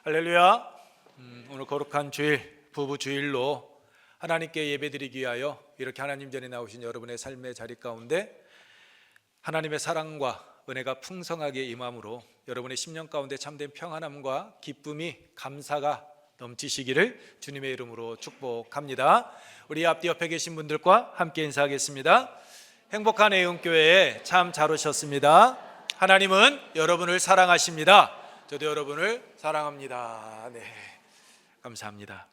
할렐루야. 오늘 거룩한 주일, 부부 주일로 하나님께 예배드리기 위하여 이렇게 하나님 전에 나오신 여러분의 삶의 자리 가운데 하나님의 사랑과 은혜가 풍성하게 임함으로 여러분의 심령 가운데 참된 평안함과 기쁨이, 감사가 넘치시기를 주님의 이름으로 축복합니다. 우리 앞뒤 옆에 계신 분들과 함께 인사하겠습니다. 행복한 애용교회에 참 잘 오셨습니다. 하나님은 여러분을 사랑하십니다. 저도 여러분을 사랑합니다. 네, 감사합니다.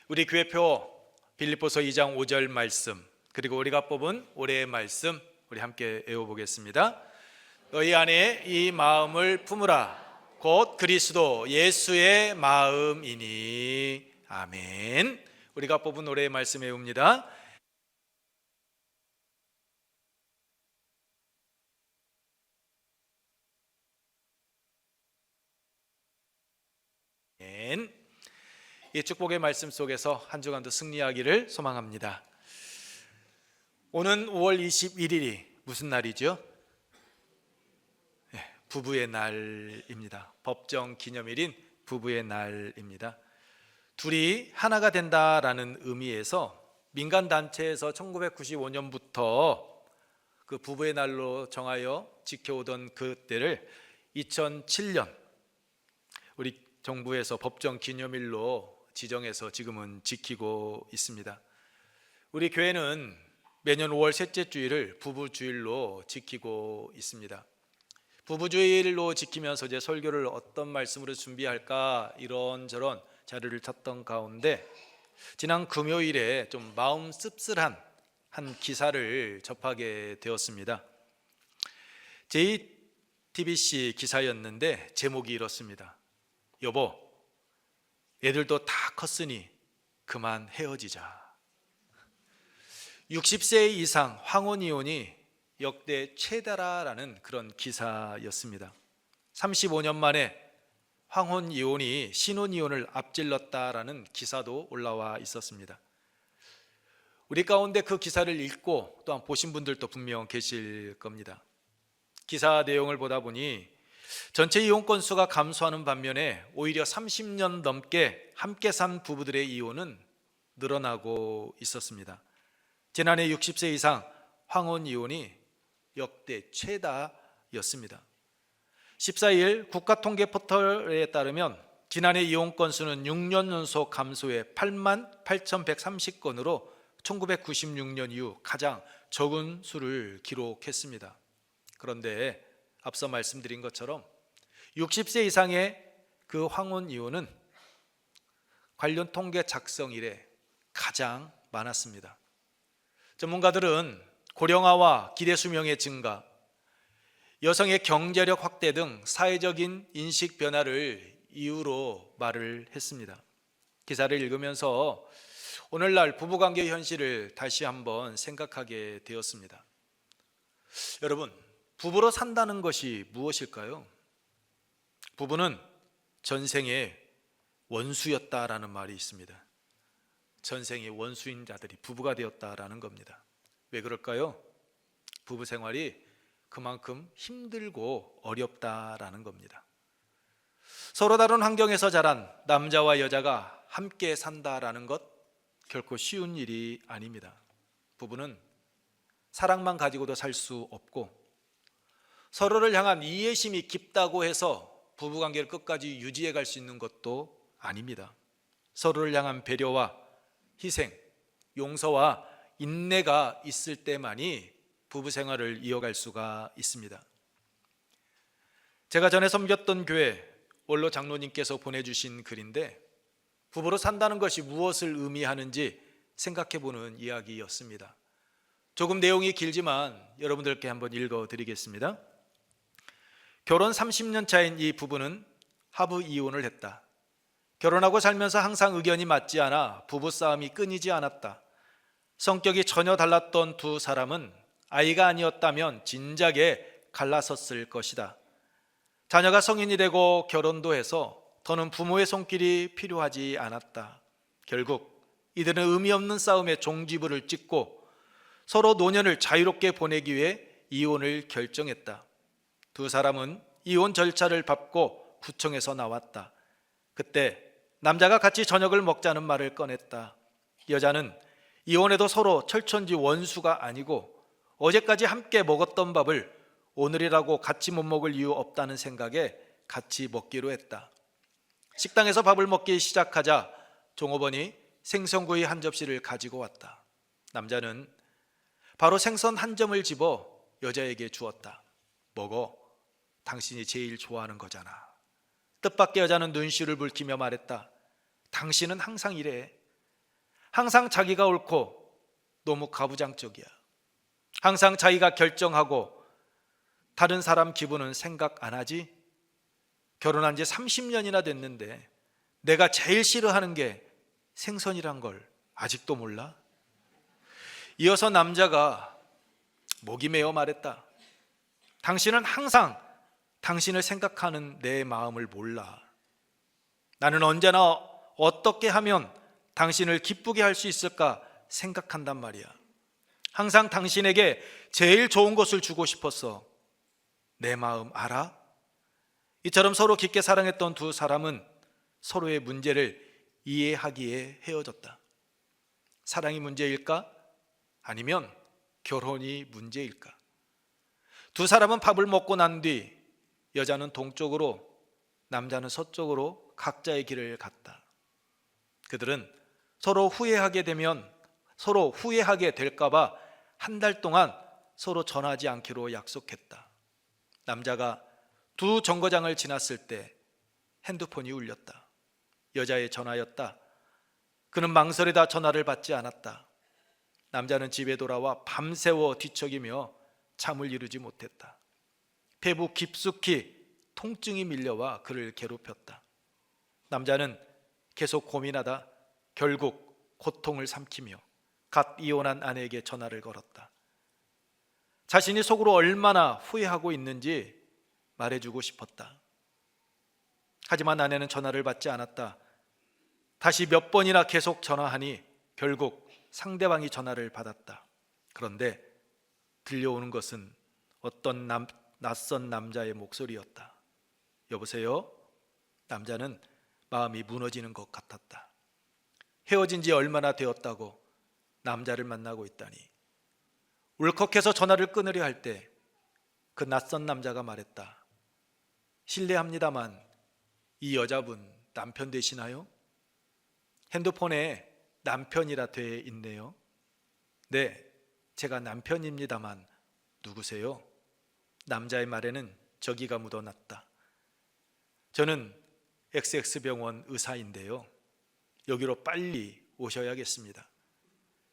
우리 교회표 빌립보서 2장 5절 말씀, 그리고 우리가 뽑은 올해의 말씀 우리 함께 외워보겠습니다. 너희 안에 이 마음을 품으라. 곧 그리스도 예수의 마음이니. 아멘. 우리가 뽑은 올해의 말씀 외웁니다. 이 축복의 말씀 속에서 한 주간도 승리하기를 소망합니다. 오는 5월 21일이 무슨 날이죠? 부부의 날입니다. 법정 기념일인 부부의 날입니다. 둘이 하나가 된다라는 의미에서 민간단체에서 1995년부터 그 부부의 날로 정하여 지켜오던 그때를 2007년 우리 정부에서 법정 기념일로 지정해서 지금은 지키고 있습니다. 우리 교회는 매년 5월 셋째 주일을 부부주일로 지키고 있습니다. 부부주일로 지키면서 이제 설교를 어떤 말씀으로 준비할까 이런저런 자료를 찾던 가운데 지난 금요일에 좀 마음 씁쓸한 한 기사를 접하게 되었습니다. JTBC 기사였는데 제목이 이렇습니다. 여보, 애들도 다 컸으니 그만 헤어지자. 60세 이상 황혼이혼이 역대 최다라는 그런 기사였습니다. 35년 만에 황혼이혼이 신혼이혼을 앞질렀다라는 기사도 올라와 있었습니다. 우리 가운데 그 기사를 읽고 또한 보신 분들도 분명 계실 겁니다. 기사 내용을 보다 보니 전체 이혼 건수가 감소하는 반면에 오히려 30년 넘게 함께 산 부부들의 이혼은 늘어나고 있었습니다. 지난해 60세 이상 황혼 이혼이 역대 최다였습니다. 14일 국가통계 포털에 따르면 지난해 이혼 건수는 6년 연속 감소해 88,130건으로 1996년 이후 가장 적은 수를 기록했습니다. 그런데 앞서 말씀드린 것처럼 60세 이상의 그 황혼 이혼은 관련 통계 작성 이래 가장 많았습니다. 전문가들은 고령화와 기대 수명의 증가, 여성의 경제력 확대 등 사회적인 인식 변화를 이유로 말을 했습니다. 기사를 읽으면서 오늘날 부부관계 현실을 다시 한번 생각하게 되었습니다. 여러분, 부부로 산다는 것이 무엇일까요? 부부는 전생의 원수였다라는 말이 있습니다. 전생의 원수인 자들이 부부가 되었다라는 겁니다. 왜 그럴까요? 부부 생활이 그만큼 힘들고 어렵다라는 겁니다. 서로 다른 환경에서 자란 남자와 여자가 함께 산다라는 것 결코 쉬운 일이 아닙니다. 부부는 사랑만 가지고도 살 수 없고 서로를 향한 이해심이 깊다고 해서 부부관계를 끝까지 유지해 갈 수 있는 것도 아닙니다. 서로를 향한 배려와 희생, 용서와 인내가 있을 때만이 부부 생활을 이어갈 수가 있습니다. 제가 전에 섬겼던 교회 원로 장로님께서 보내주신 글인데 부부로 산다는 것이 무엇을 의미하는지 생각해보는 이야기였습니다. 조금 내용이 길지만 여러분들께 한번 읽어드리겠습니다. 결혼 30년 차인 이 부부는 하부 이혼을 했다. 결혼하고 살면서 항상 의견이 맞지 않아 부부싸움이 끊이지 않았다. 성격이 전혀 달랐던 두 사람은 아이가 아니었다면 진작에 갈라섰을 것이다. 자녀가 성인이 되고 결혼도 해서 더는 부모의 손길이 필요하지 않았다. 결국 이들은 의미 없는 싸움에 종지부를 찍고 서로 노년을 자유롭게 보내기 위해 이혼을 결정했다. 두 사람은 이혼 절차를 밟고 구청에서 나왔다. 그때 남자가 같이 저녁을 먹자는 말을 꺼냈다. 여자는 이혼해도 서로 철천지 원수가 아니고 어제까지 함께 먹었던 밥을 오늘이라고 같이 못 먹을 이유 없다는 생각에 같이 먹기로 했다. 식당에서 밥을 먹기 시작하자 종업원이 생선구이 한 접시를 가지고 왔다. 남자는 바로 생선 한 점을 집어 여자에게 주었다. 먹어. 당신이 제일 좋아하는 거잖아. 뜻밖의 여자는 눈시울을 붉히며 말했다. 당신은 항상 이래. 항상 자기가 옳고 너무 가부장적이야. 항상 자기가 결정하고 다른 사람 기분은 생각 안 하지? 결혼한 지 30년이나 됐는데 내가 제일 싫어하는 게 생선이란 걸 아직도 몰라? 이어서 남자가 목이 메어 말했다. 당신은 항상 당신을 생각하는 내 마음을 몰라. 나는 언제나 어떻게 하면 당신을 기쁘게 할 수 있을까 생각한단 말이야. 항상 당신에게 제일 좋은 것을 주고 싶었어. 내 마음 알아? 이처럼 서로 깊게 사랑했던 두 사람은 서로의 문제를 이해하기에 헤어졌다. 사랑이 문제일까? 아니면 결혼이 문제일까? 두 사람은 밥을 먹고 난 뒤 여자는 동쪽으로, 남자는 서쪽으로 각자의 길을 갔다. 그들은 서로 후회하게 될까봐 한 달 동안 서로 전하지 않기로 약속했다. 남자가 두 정거장을 지났을 때 핸드폰이 울렸다. 여자의 전화였다. 그는 망설이다 전화를 받지 않았다. 남자는 집에 돌아와 밤새워 뒤척이며 잠을 이루지 못했다. 배부 깊숙이 통증이 밀려와 그를 괴롭혔다. 남자는 계속 고민하다 결국 고통을 삼키며 갓 이혼한 아내에게 전화를 걸었다. 자신이 속으로 얼마나 후회하고 있는지 말해주고 싶었다. 하지만 아내는 전화를 받지 않았다. 다시 몇 번이나 계속 전화하니 결국 상대방이 전화를 받았다. 그런데 들려오는 것은 어떤 낯선 남자의 목소리였다. 여보세요? 남자는 마음이 무너지는 것 같았다. 헤어진 지 얼마나 되었다고 남자를 만나고 있다니. 울컥해서 전화를 끊으려 할 때 그 낯선 남자가 말했다. 실례합니다만 이 여자분 남편 되시나요? 핸드폰에 남편이라 돼 있네요. 네, 제가 남편입니다만 누구세요? 남자의 말에는 저기가 묻어났다. 저는 XX병원 의사인데요. 여기로 빨리 오셔야겠습니다.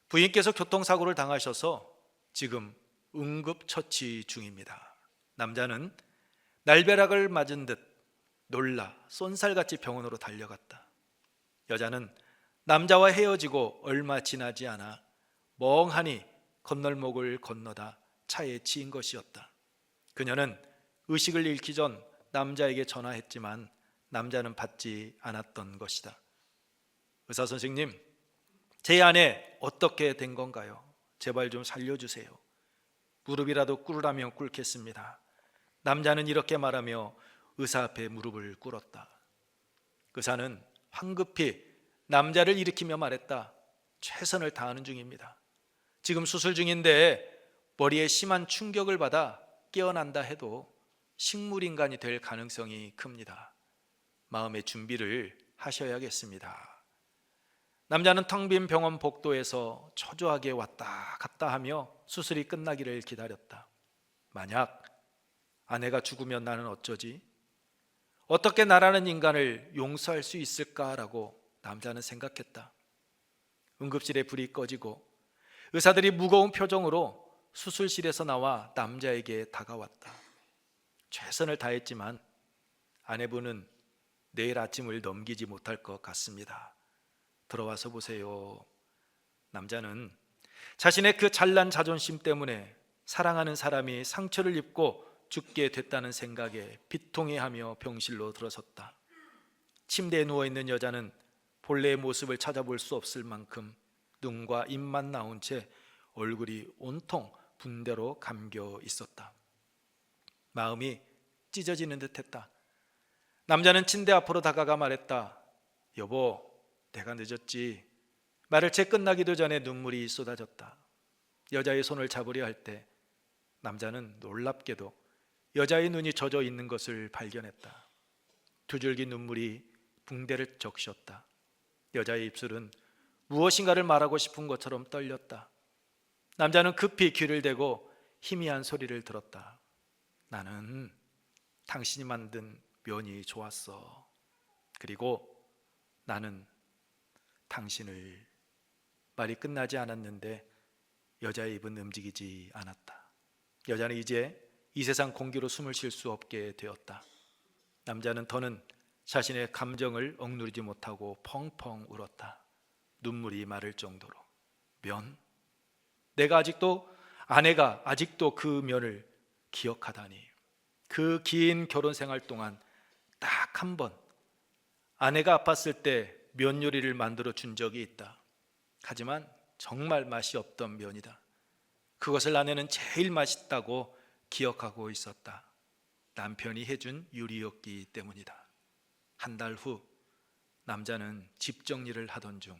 부인께서 교통사고를 당하셔서 지금 응급처치 중입니다. 남자는 날벼락을 맞은 듯 놀라 쏜살같이 병원으로 달려갔다. 여자는 남자와 헤어지고 얼마 지나지 않아 멍하니 건널목을 건너다 차에 치인 것이었다. 그녀는 의식을 잃기 전 남자에게 전화했지만 남자는 받지 않았던 것이다. 의사 선생님, 제 아내 어떻게 된 건가요? 제발 좀 살려주세요. 무릎이라도 꿇으라면 꿇겠습니다. 남자는 이렇게 말하며 의사 앞에 무릎을 꿇었다. 의사는 황급히 남자를 일으키며 말했다. 최선을 다하는 중입니다. 지금 수술 중인데 머리에 심한 충격을 받아 깨어난다 해도 식물인간이 될 가능성이 큽니다. 마음의 준비를 하셔야겠습니다. 남자는 텅 빈 병원 복도에서 초조하게 왔다 갔다 하며 수술이 끝나기를 기다렸다. 만약 아내가 죽으면 나는 어쩌지? 어떻게 나라는 인간을 용서할 수 있을까라고 남자는 생각했다. 응급실에 불이 꺼지고 의사들이 무거운 표정으로 수술실에서 나와 남자에게 다가왔다. 최선을 다했지만 아내분은 내일 아침을 넘기지 못할 것 같습니다. 들어와서 보세요. 남자는 자신의 그 잘난 자존심 때문에 사랑하는 사람이 상처를 입고 죽게 됐다는 생각에 비통해하며 병실로 들어섰다. 침대에 누워있는 여자는 본래의 모습을 찾아볼 수 없을 만큼 눈과 입만 나온 채 얼굴이 온통 분대로 감겨 있었다. 마음이 찢어지는 듯했다. 남자는 침대 앞으로 다가가 말했다. 여보, 내가 늦었지. 말을 채 끝나기도 전에 눈물이 쏟아졌다. 여자의 손을 잡으려 할 때 남자는 놀랍게도 여자의 눈이 젖어 있는 것을 발견했다. 두 줄기 눈물이 붕대를 적셨다. 여자의 입술은 무엇인가를 말하고 싶은 것처럼 떨렸다. 남자는 급히 귀를 대고 희미한 소리를 들었다. 나는 당신이 만든 면이 좋았어. 그리고 나는 당신을. 말이 끝나지 않았는데 여자의 입은 움직이지 않았다. 여자는 이제 이 세상 공기로 숨을 쉴 수 없게 되었다. 남자는 더는 자신의 감정을 억누르지 못하고 펑펑 울었다. 눈물이 마를 정도로. 면? 아내가 아직도 그 면을 기억하다니. 그 긴 결혼 생활 동안 딱 한 번 아내가 아팠을 때 면 요리를 만들어 준 적이 있다. 하지만 정말 맛이 없던 면이다. 그것을 아내는 제일 맛있다고 기억하고 있었다. 남편이 해준 요리였기 때문이다. 한 달 후 남자는 집 정리를 하던 중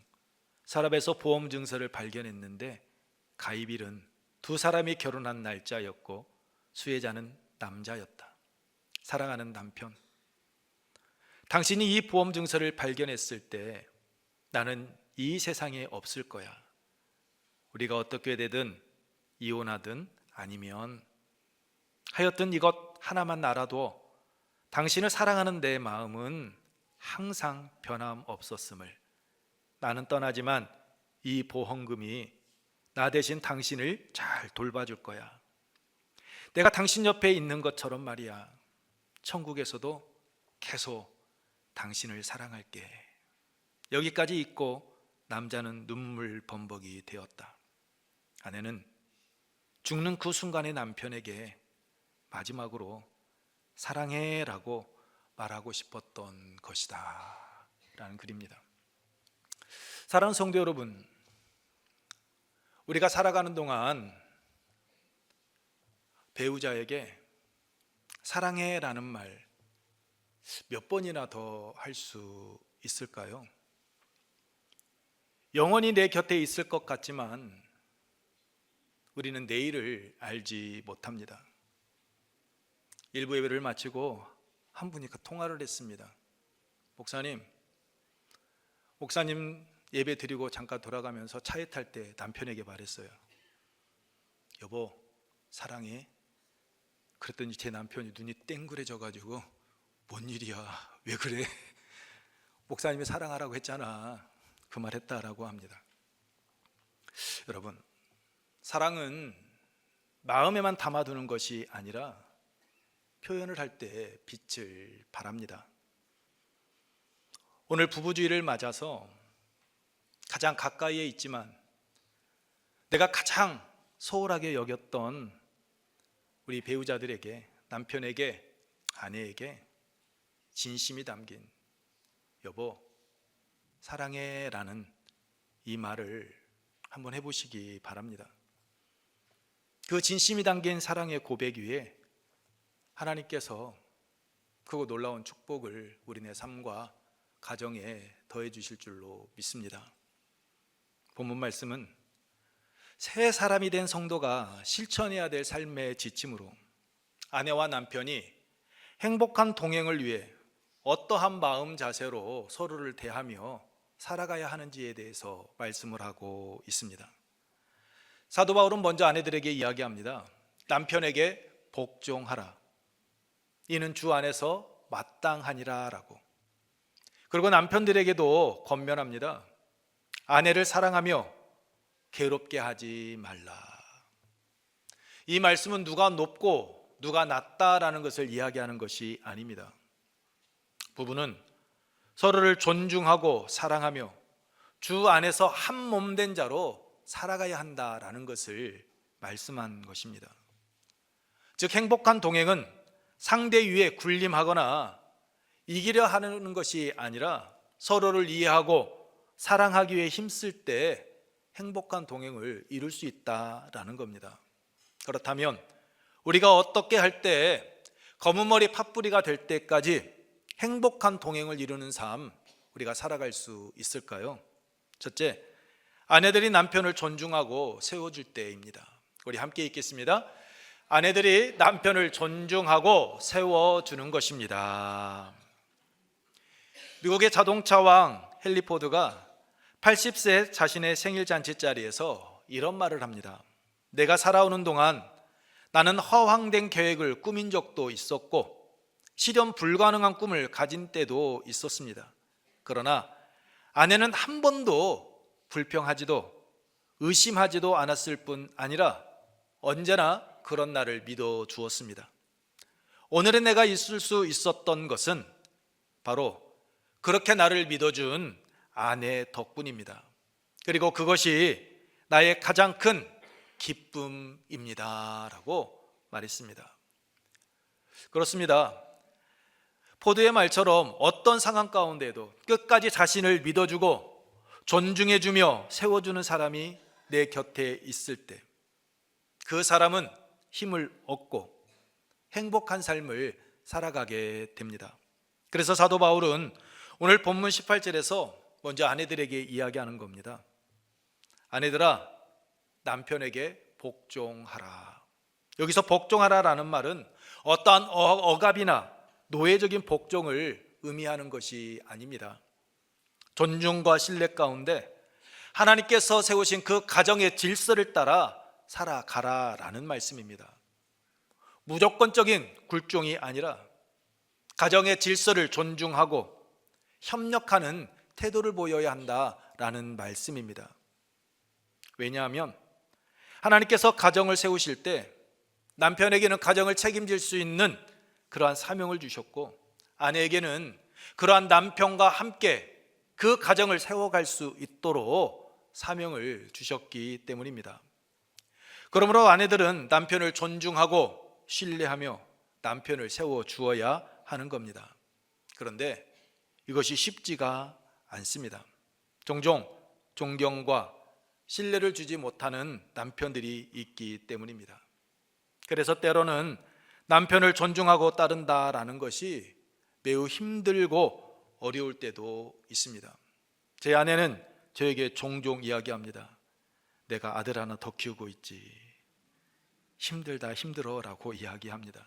서랍에서 보험 증서를 발견했는데 가입일은 두 사람이 결혼한 날짜였고 수혜자는 남자였다. 사랑하는 남편, 당신이 이 보험 증서를 발견했을 때 나는 이 세상에 없을 거야. 우리가 어떻게 되든 이혼하든 아니면 하여튼 이것 하나만 알아도 당신을 사랑하는 내 마음은 항상 변함없었음을. 나는 떠나지만 이 보험금이 나 대신 당신을 잘 돌봐줄 거야. 내가 당신 옆에 있는 것처럼 말이야. 천국에서도 계속 당신을 사랑할게. 여기까지 읽고 남자는 눈물 범벅이 되었다. 아내는 죽는 그 순간에 남편에게 마지막으로 사랑해라고 말하고 싶었던 것이다 라는 글입니다. 사랑하는 성도 여러분, 우리가 살아가는 동안 배우자에게 사랑해라는 말 몇 번이나 더 할 수 있을까요? 영원히 내 곁에 있을 것 같지만 우리는 내일을 알지 못합니다. 일부 예배를 마치고 한 분이 통화를 했습니다. 목사님 예배 드리고 잠깐 돌아가면서 차에 탈 때 남편에게 말했어요. 여보, 사랑해. 그랬더니 제 남편이 눈이 땡그레져 가지고 뭔 일이야, 왜 그래? 목사님이 사랑하라고 했잖아. 그 말 했다라고 합니다. 여러분, 사랑은 마음에만 담아두는 것이 아니라 표현을 할 때 빛을 발합니다. 오늘 부부주의를 맞아서 가장 가까이에 있지만 내가 가장 소홀하게 여겼던 우리 배우자들에게, 남편에게, 아내에게 진심이 담긴 여보, 사랑해 라는 이 말을 한번 해보시기 바랍니다. 그 진심이 담긴 사랑의 고백 위에 하나님께서 그 놀라운 축복을 우리네 삶과 가정에 더해 주실 줄로 믿습니다. 본문 말씀은 새 사람이 된 성도가 실천해야 될 삶의 지침으로 아내와 남편이 행복한 동행을 위해 어떠한 마음 자세로 서로를 대하며 살아가야 하는지에 대해서 말씀을 하고 있습니다. 사도 바울은 먼저 아내들에게 이야기합니다. 남편에게 복종하라. 이는 주 안에서 마땅하니라 라고. 그리고 남편들에게도 권면합니다. 아내를 사랑하며 괴롭게 하지 말라. 이 말씀은 누가 높고 누가 낮다라는 것을 이야기하는 것이 아닙니다. 부부는 서로를 존중하고 사랑하며 주 안에서 한 몸 된 자로 살아가야 한다라는 것을 말씀한 것입니다. 즉 행복한 동행은 상대 위에 군림하거나 이기려 하는 것이 아니라 서로를 이해하고 사랑하기 위해 힘쓸 때 행복한 동행을 이룰 수 있다라는 겁니다. 그렇다면 우리가 어떻게 할 때 검은 머리 팥뿌리가 될 때까지 행복한 동행을 이루는 삶, 우리가 살아갈 수 있을까요? 첫째, 아내들이 남편을 존중하고 세워줄 때입니다. 우리 함께 읽겠습니다. 아내들이 남편을 존중하고 세워주는 것입니다. 미국의 자동차 왕 헨리 포드가 80세 자신의 생일 잔치 자리에서 이런 말을 합니다. 내가 살아오는 동안 나는 허황된 계획을 꾸민 적도 있었고 실현 불가능한 꿈을 가진 때도 있었습니다. 그러나 아내는 한 번도 불평하지도 의심하지도 않았을 뿐 아니라 언제나 그런 나를 믿어 주었습니다. 오늘의 내가 있을 수 있었던 것은 바로 그렇게 나를 믿어준 아내 덕분입니다. 그리고 그것이 나의 가장 큰 기쁨입니다 라고 말했습니다. 그렇습니다. 포드의 말처럼 어떤 상황 가운데도 끝까지 자신을 믿어주고 존중해주며 세워주는 사람이 내 곁에 있을 때 그 사람은 힘을 얻고 행복한 삶을 살아가게 됩니다. 그래서 사도 바울은 오늘 본문 18절에서 먼저 아내들에게 이야기하는 겁니다. 아내들아, 남편에게 복종하라. 여기서 복종하라라는 말은 어떠한 억압이나 노예적인 복종을 의미하는 것이 아닙니다. 존중과 신뢰 가운데 하나님께서 세우신 그 가정의 질서를 따라 살아가라라는 말씀입니다. 무조건적인 굴종이 아니라 가정의 질서를 존중하고 협력하는 태도를 보여야 한다라는 말씀입니다. 왜냐하면 하나님께서 가정을 세우실 때 남편에게는 가정을 책임질 수 있는 그러한 사명을 주셨고 아내에게는 그러한 남편과 함께 그 가정을 세워갈 수 있도록 사명을 주셨기 때문입니다. 그러므로 아내들은 남편을 존중하고 신뢰하며 남편을 세워주어야 하는 겁니다. 그런데 이것이 쉽지가 않습니다. 종종 존경과 신뢰를 주지 못하는 남편들이 있기 때문입니다. 그래서 때로는 남편을 존중하고 따른다라는 것이 매우 힘들고 어려울 때도 있습니다. 제 아내는 저에게 종종 이야기합니다. 내가 아들 하나 더 키우고 있지. 힘들다 힘들어 라고 이야기합니다.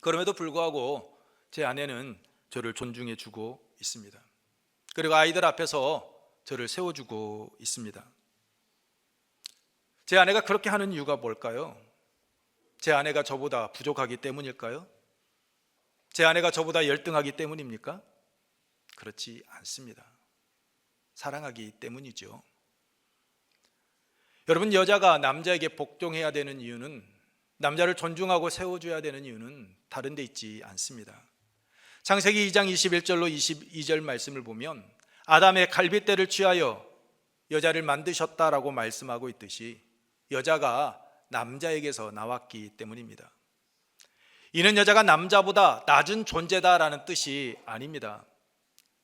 그럼에도 불구하고 제 아내는 저를 존중해 주고 있습니다. 그리고 아이들 앞에서 저를 세워주고 있습니다. 제 아내가 그렇게 하는 이유가 뭘까요? 제 아내가 저보다 부족하기 때문일까요? 제 아내가 저보다 열등하기 때문입니까? 그렇지 않습니다. 사랑하기 때문이죠. 여러분, 여자가 남자에게 복종해야 되는 이유는, 남자를 존중하고 세워줘야 되는 이유는 다른 데 있지 않습니다. 창세기 2장 21절로 22절 말씀을 보면 아담의 갈빗대를 취하여 여자를 만드셨다라고 말씀하고 있듯이 여자가 남자에게서 나왔기 때문입니다. 이는 여자가 남자보다 낮은 존재다라는 뜻이 아닙니다.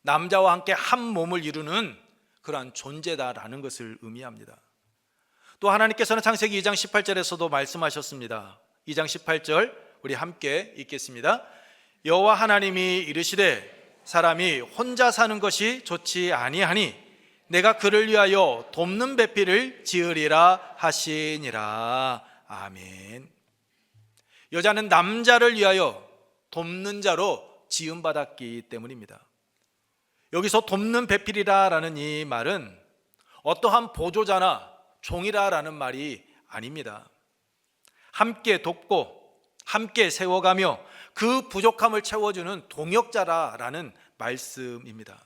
남자와 함께 한 몸을 이루는 그러한 존재다라는 것을 의미합니다. 또 하나님께서는 창세기 2장 18절에서도 말씀하셨습니다. 2장 18절 우리 함께 읽겠습니다. 여호와 하나님이 이르시되 사람이 혼자 사는 것이 좋지 아니하니 내가 그를 위하여 돕는 배필을 지으리라 하시니라. 아멘. 여자는 남자를 위하여 돕는 자로 지음받았기 때문입니다. 여기서 돕는 배필이라는 이 말은 어떠한 보조자나 종이라는 말이 아닙니다. 함께 돕고 함께 세워가며 그 부족함을 채워주는 동역자라는 말씀입니다.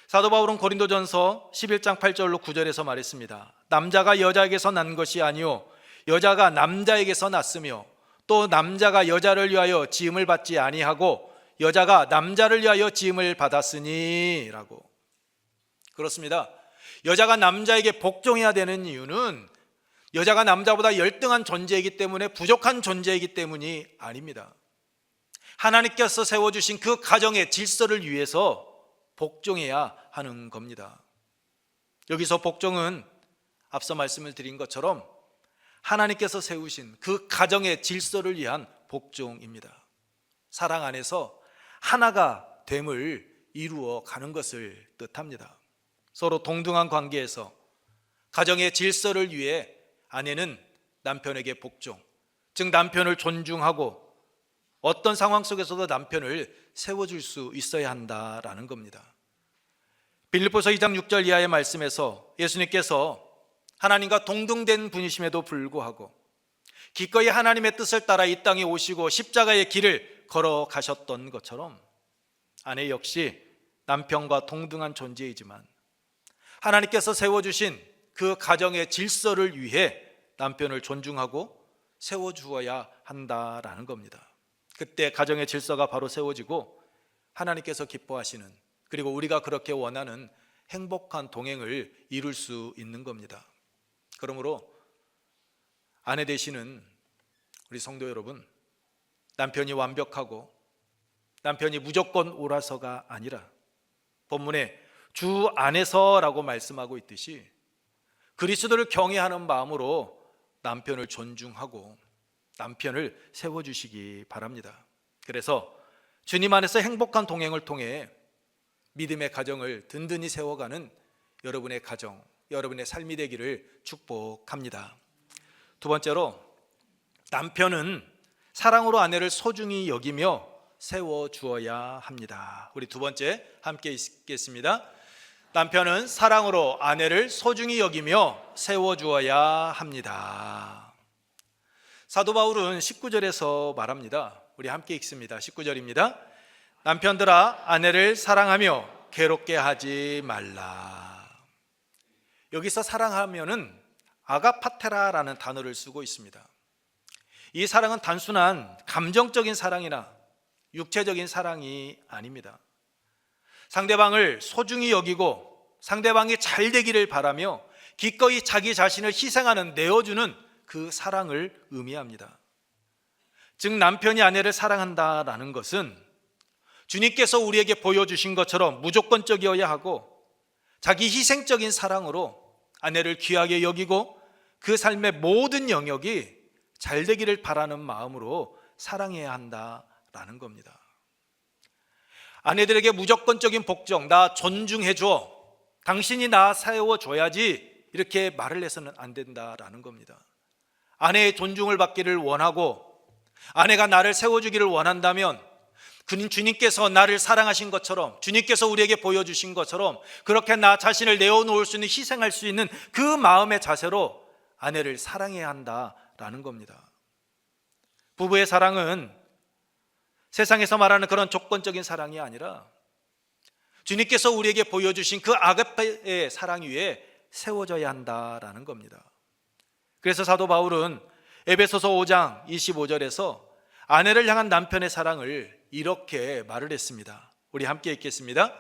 사도 바울은 고린도전서 11장 8절로 9절에서 말했습니다. 남자가 여자에게서 난 것이 아니요 여자가 남자에게서 났으며 또 남자가 여자를 위하여 지음을 받지 아니하고 여자가 남자를 위하여 지음을 받았으니 라고. 그렇습니다. 여자가 남자에게 복종해야 되는 이유는 여자가 남자보다 열등한 존재이기 때문에, 부족한 존재이기 때문이 아닙니다. 하나님께서 세워주신 그 가정의 질서를 위해서 복종해야 하는 겁니다. 여기서 복종은 앞서 말씀을 드린 것처럼 하나님께서 세우신 그 가정의 질서를 위한 복종입니다. 사랑 안에서 하나가 됨을 이루어 가는 것을 뜻합니다. 서로 동등한 관계에서 가정의 질서를 위해 아내는 남편에게 복종, 즉 남편을 존중하고 어떤 상황 속에서도 남편을 세워줄 수 있어야 한다라는 겁니다. 빌립보서 2장 6절 이하의 말씀에서 예수님께서 하나님과 동등된 분이심에도 불구하고 기꺼이 하나님의 뜻을 따라 이 땅에 오시고 십자가의 길을 걸어가셨던 것처럼 아내 역시 남편과 동등한 존재이지만 하나님께서 세워주신 그 가정의 질서를 위해 남편을 존중하고 세워주어야 한다라는 겁니다. 그때 가정의 질서가 바로 세워지고 하나님께서 기뻐하시는, 그리고 우리가 그렇게 원하는 행복한 동행을 이룰 수 있는 겁니다. 그러므로 아내 되시는 우리 성도 여러분, 남편이 완벽하고 남편이 무조건 옳아서가 아니라 본문에 주 안에서라고 말씀하고 있듯이 그리스도를 경외하는 마음으로 남편을 존중하고 남편을 세워주시기 바랍니다. 그래서 주님 안에서 행복한 동행을 통해 믿음의 가정을 든든히 세워가는 여러분의 가정, 여러분의 삶이 되기를 축복합니다. 두 번째로, 남편은 사랑으로 아내를 소중히 여기며 세워주어야 합니다. 우리 두 번째 함께 읽겠습니다. 남편은 사랑으로 아내를 소중히 여기며 세워주어야 합니다. 사도 바울은 19절에서 말합니다. 우리 함께 읽습니다. 19절입니다. 남편들아 아내를 사랑하며 괴롭게 하지 말라. 여기서 사랑하면은 아가파테라라는 단어를 쓰고 있습니다. 이 사랑은 단순한 감정적인 사랑이나 육체적인 사랑이 아닙니다. 상대방을 소중히 여기고 상대방이 잘 되기를 바라며 기꺼이 자기 자신을 희생하는, 내어주는 그 사랑을 의미합니다. 즉 남편이 아내를 사랑한다라는 것은 주님께서 우리에게 보여주신 것처럼 무조건적이어야 하고 자기 희생적인 사랑으로 아내를 귀하게 여기고 그 삶의 모든 영역이 잘 되기를 바라는 마음으로 사랑해야 한다라는 겁니다. 아내들에게 무조건적인 복종, 나 존중해줘, 당신이 나 세워줘야지, 이렇게 말을 해서는 안 된다라는 겁니다. 아내의 존중을 받기를 원하고 아내가 나를 세워주기를 원한다면 주님께서 나를 사랑하신 것처럼, 주님께서 우리에게 보여주신 것처럼 그렇게 나 자신을 내어놓을 수 있는, 희생할 수 있는 그 마음의 자세로 아내를 사랑해야 한다라는 겁니다. 부부의 사랑은 세상에서 말하는 그런 조건적인 사랑이 아니라 주님께서 우리에게 보여주신 그 아가페의 사랑 위에 세워져야 한다라는 겁니다. 그래서 사도 바울은 에베소서 5장 25절에서 아내를 향한 남편의 사랑을 이렇게 말을 했습니다. 우리 함께 읽겠습니다.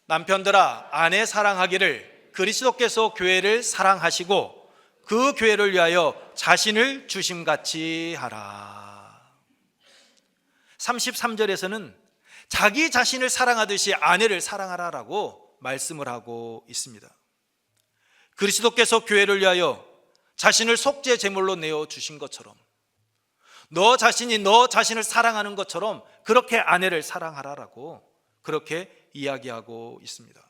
남편들아 아내 사랑하기를 그리스도께서 교회를 사랑하시고 그 교회를 위하여 자신을 주심같이 하라. 33절에서는 자기 자신을 사랑하듯이 아내를 사랑하라라고 말씀을 하고 있습니다. 그리스도께서 교회를 위하여 자신을 속죄 제물로 내어 주신 것처럼 너 자신이 너 자신을 사랑하는 것처럼 그렇게 아내를 사랑하라라고 그렇게 이야기하고 있습니다.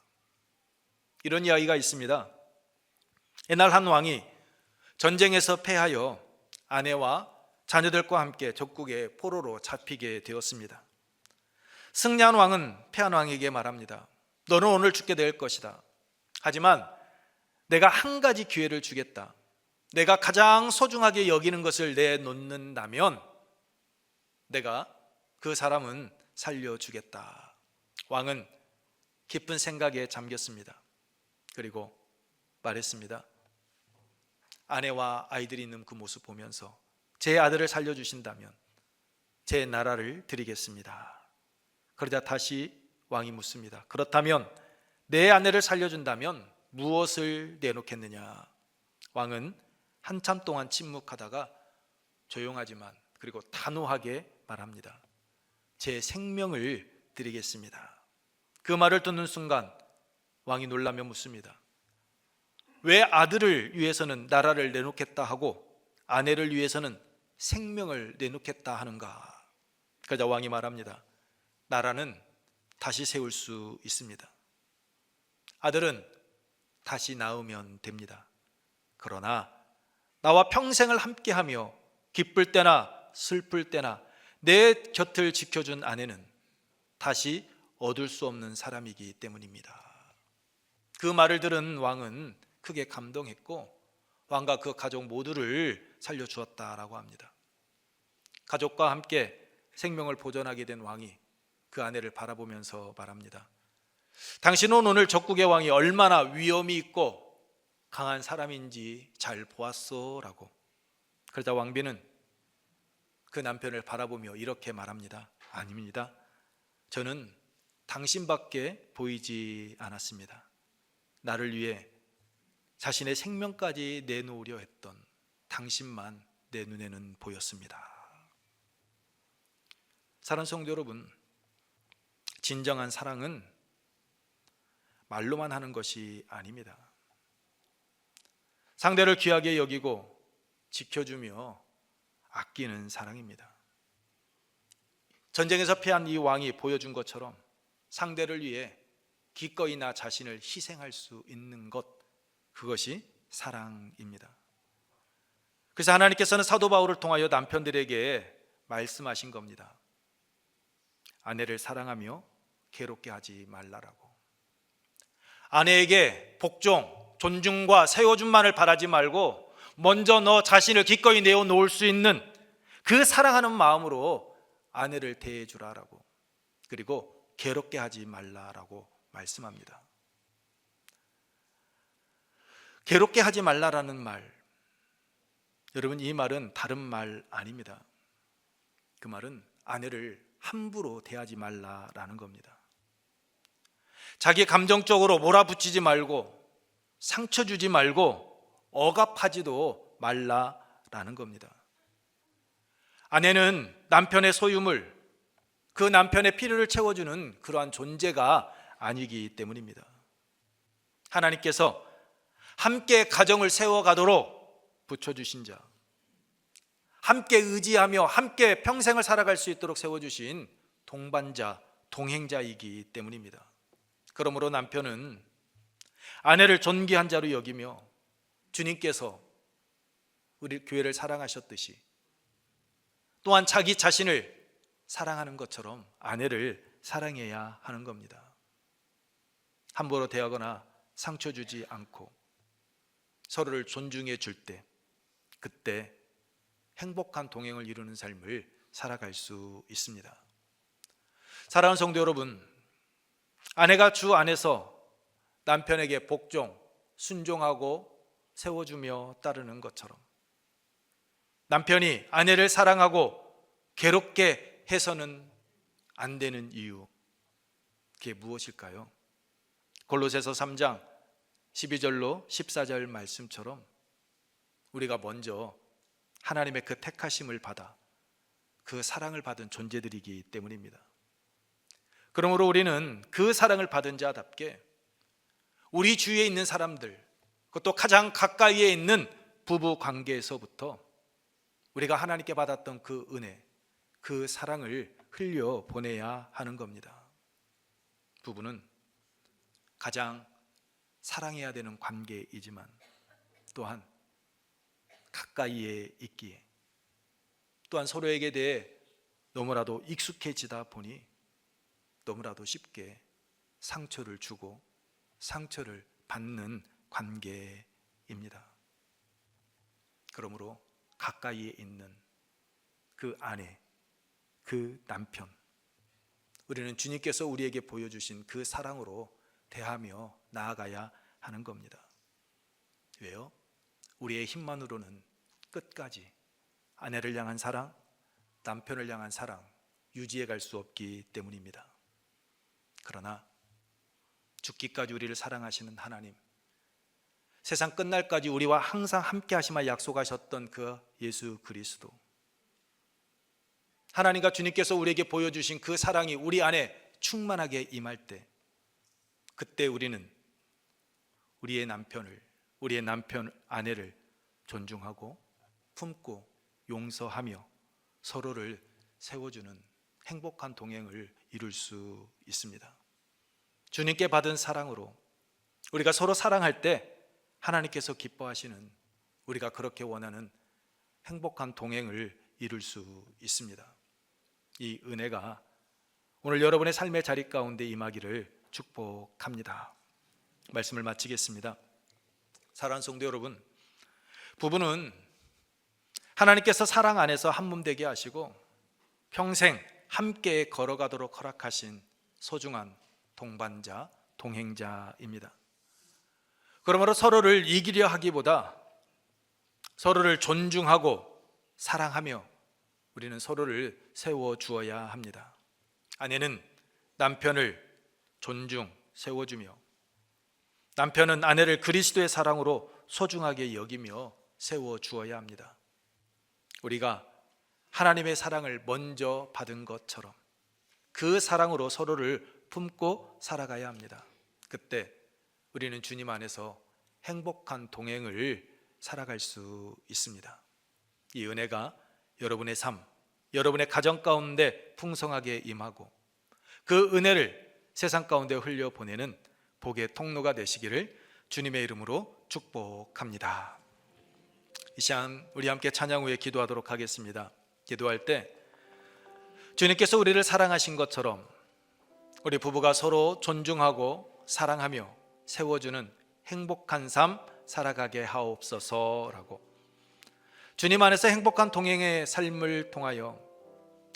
이런 이야기가 있습니다. 옛날 한 왕이 전쟁에서 패하여 아내와 자녀들과 함께 적국의 포로로 잡히게 되었습니다. 승리한 왕은 패한 왕에게 말합니다. 너는 오늘 죽게 될 것이다. 하지만 내가 한 가지 기회를 주겠다. 내가 가장 소중하게 여기는 것을 내놓는다면 내가 그 사람은 살려주겠다. 왕은 깊은 생각에 잠겼습니다. 그리고 말했습니다. 아내와 아이들이 있는 그 모습 보면서 제 아들을 살려주신다면 제 나라를 드리겠습니다. 그러자 다시 왕이 묻습니다. 그렇다면 내 아내를 살려준다면 무엇을 내놓겠느냐? 왕은 한참 동안 침묵하다가 조용하지만 그리고 단호하게 말합니다. 제 생명을 드리겠습니다. 그 말을 듣는 순간 왕이 놀라며 묻습니다. 왜 아들을 위해서는 나라를 내놓겠다 하고 아내를 위해서는 생명을 내놓겠다 하는가? 그러자 왕이 말합니다. 나라는 다시 세울 수 있습니다. 아들은 다시 낳으면 됩니다. 그러나 나와 평생을 함께하며 기쁠 때나 슬플 때나 내 곁을 지켜준 아내는 다시 얻을 수 없는 사람이기 때문입니다. 그 말을 들은 왕은 크게 감동했고 왕과 그 가족 모두를 살려주었다라고 합니다. 가족과 함께 생명을 보존하게 된 왕이 그 아내를 바라보면서 말합니다. 당신은 오늘 적국의 왕이 얼마나 위엄이 있고 강한 사람인지 잘 보았소 라고. 그러자 왕비는 그 남편을 바라보며 이렇게 말합니다. 아닙니다. 저는 당신밖에 보이지 않았습니다. 나를 위해 자신의 생명까지 내놓으려 했던 당신만 내 눈에는 보였습니다. 사랑하는 성도 여러분, 진정한 사랑은 말로만 하는 것이 아닙니다. 상대를 귀하게 여기고 지켜주며 아끼는 사랑입니다. 전쟁에서 패한 이 왕이 보여준 것처럼 상대를 위해 기꺼이 나 자신을 희생할 수 있는 것, 그것이 사랑입니다. 그래서 하나님께서는 사도 바울을 통하여 남편들에게 말씀하신 겁니다. 아내를 사랑하며 괴롭게 하지 말라라고. 아내에게 복종, 존중과 세워줌만을 바라지 말고 먼저 너 자신을 기꺼이 내어놓을 수 있는 그 사랑하는 마음으로 아내를 대해주라라고, 그리고 괴롭게 하지 말라라고 말씀합니다. 괴롭게 하지 말라라는 말, 여러분, 이 말은 다른 말 아닙니다. 그 말은 아내를 함부로 대하지 말라라는 겁니다. 자기 감정적으로 몰아붙이지 말고 상처 주지 말고 억압하지도 말라라는 겁니다. 아내는 남편의 소유물, 그 남편의 필요를 채워주는 그러한 존재가 아니기 때문입니다. 하나님께서 함께 가정을 세워가도록 붙여주신 자, 함께 의지하며 함께 평생을 살아갈 수 있도록 세워주신 동반자, 동행자이기 때문입니다. 그러므로 남편은 아내를 존귀한 자로 여기며 주님께서 우리 교회를 사랑하셨듯이 또한 자기 자신을 사랑하는 것처럼 아내를 사랑해야 하는 겁니다. 함부로 대하거나 상처 주지 않고 서로를 존중해 줄 때, 그때 행복한 동행을 이루는 삶을 살아갈 수 있습니다. 사랑하는 성도 여러분, 아내가 주 안에서 남편에게 복종, 순종하고 세워주며 따르는 것처럼 남편이 아내를 사랑하고 괴롭게 해서는 안 되는 이유, 그게 무엇일까요? 골로새서 3장 12절로 14절 말씀처럼 우리가 먼저 하나님의 그 택하심을 받아 그 사랑을 받은 존재들이기 때문입니다. 그러므로 우리는 그 사랑을 받은 자답게 우리 주위에 있는 사람들, 그것도 가장 가까이에 있는 부부 관계에서부터 우리가 하나님께 받았던 그 은혜, 그 사랑을 흘려 보내야 하는 겁니다. 부부는 가장 사랑해야 되는 관계이지만 또한 가까이에 있기에, 또한 서로에게 대해 너무나도 익숙해지다 보니 너무나도 쉽게 상처를 주고 상처를 받는 관계입니다. 그러므로 가까이에 있는 그 아내, 그 남편, 우리는 주님께서 우리에게 보여주신 그 사랑으로 대하며 나아가야 하는 겁니다. 왜요? 우리의 힘만으로는 끝까지 아내를 향한 사랑, 남편을 향한 사랑 유지해 갈 수 없기 때문입니다. 그러나 죽기까지 우리를 사랑하시는 하나님, 세상 끝날까지 우리와 항상 함께 하시마 약속하셨던 그 예수 그리스도, 하나님과 주님께서 우리에게 보여주신 그 사랑이 우리 안에 충만하게 임할 때, 그때 우리는 우리의 남편을, 우리의 남편 아내를 존중하고 품고 용서하며 서로를 세워주는 행복한 동행을 이룰 수 있습니다. 주님께 받은 사랑으로 우리가 서로 사랑할 때 하나님께서 기뻐하시는, 우리가 그렇게 원하는 행복한 동행을 이룰 수 있습니다. 이 은혜가 오늘 여러분의 삶의 자리 가운데 임하기를 축복합니다. 말씀을 마치겠습니다. 사랑하는 성도 여러분, 부부는 하나님께서 사랑 안에서 한 몸 되게 하시고 평생 함께 걸어가도록 허락하신 소중한 동반자, 동행자입니다. 그러므로 서로를 이기려 하기보다 서로를 존중하고 사랑하며 우리는 서로를 세워주어야 합니다. 아내는 남편을 존중, 세워주며 남편은 아내를 그리스도의 사랑으로 소중하게 여기며 세워주어야 합니다. 우리가 하나님의 사랑을 먼저 받은 것처럼 그 사랑으로 서로를 품고 살아가야 합니다. 그때 우리는 주님 안에서 행복한 동행을 살아갈 수 있습니다. 이 은혜가 여러분의 삶, 여러분의 가정 가운데 풍성하게 임하고 그 은혜를 세상 가운데 흘려보내는 복의 통로가 되시기를 주님의 이름으로 축복합니다. 이 시간 우리 함께 찬양 후에 기도하도록 하겠습니다. 기도할 때 주님께서 우리를 사랑하신 것처럼 우리 부부가 서로 존중하고 사랑하며 세워주는 행복한 삶 살아가게 하옵소서라고, 주님 안에서 행복한 동행의 삶을 통하여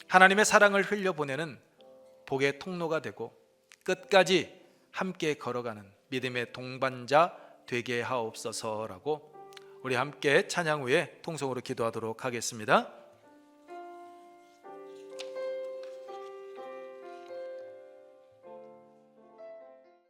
하나님의 사랑을 흘려보내는 복의 통로가 되고 끝까지 함께 걸어가는 믿음의 동반자 되게 하옵소서라고 우리 함께 찬양 후에 통성으로 기도하도록 하겠습니다.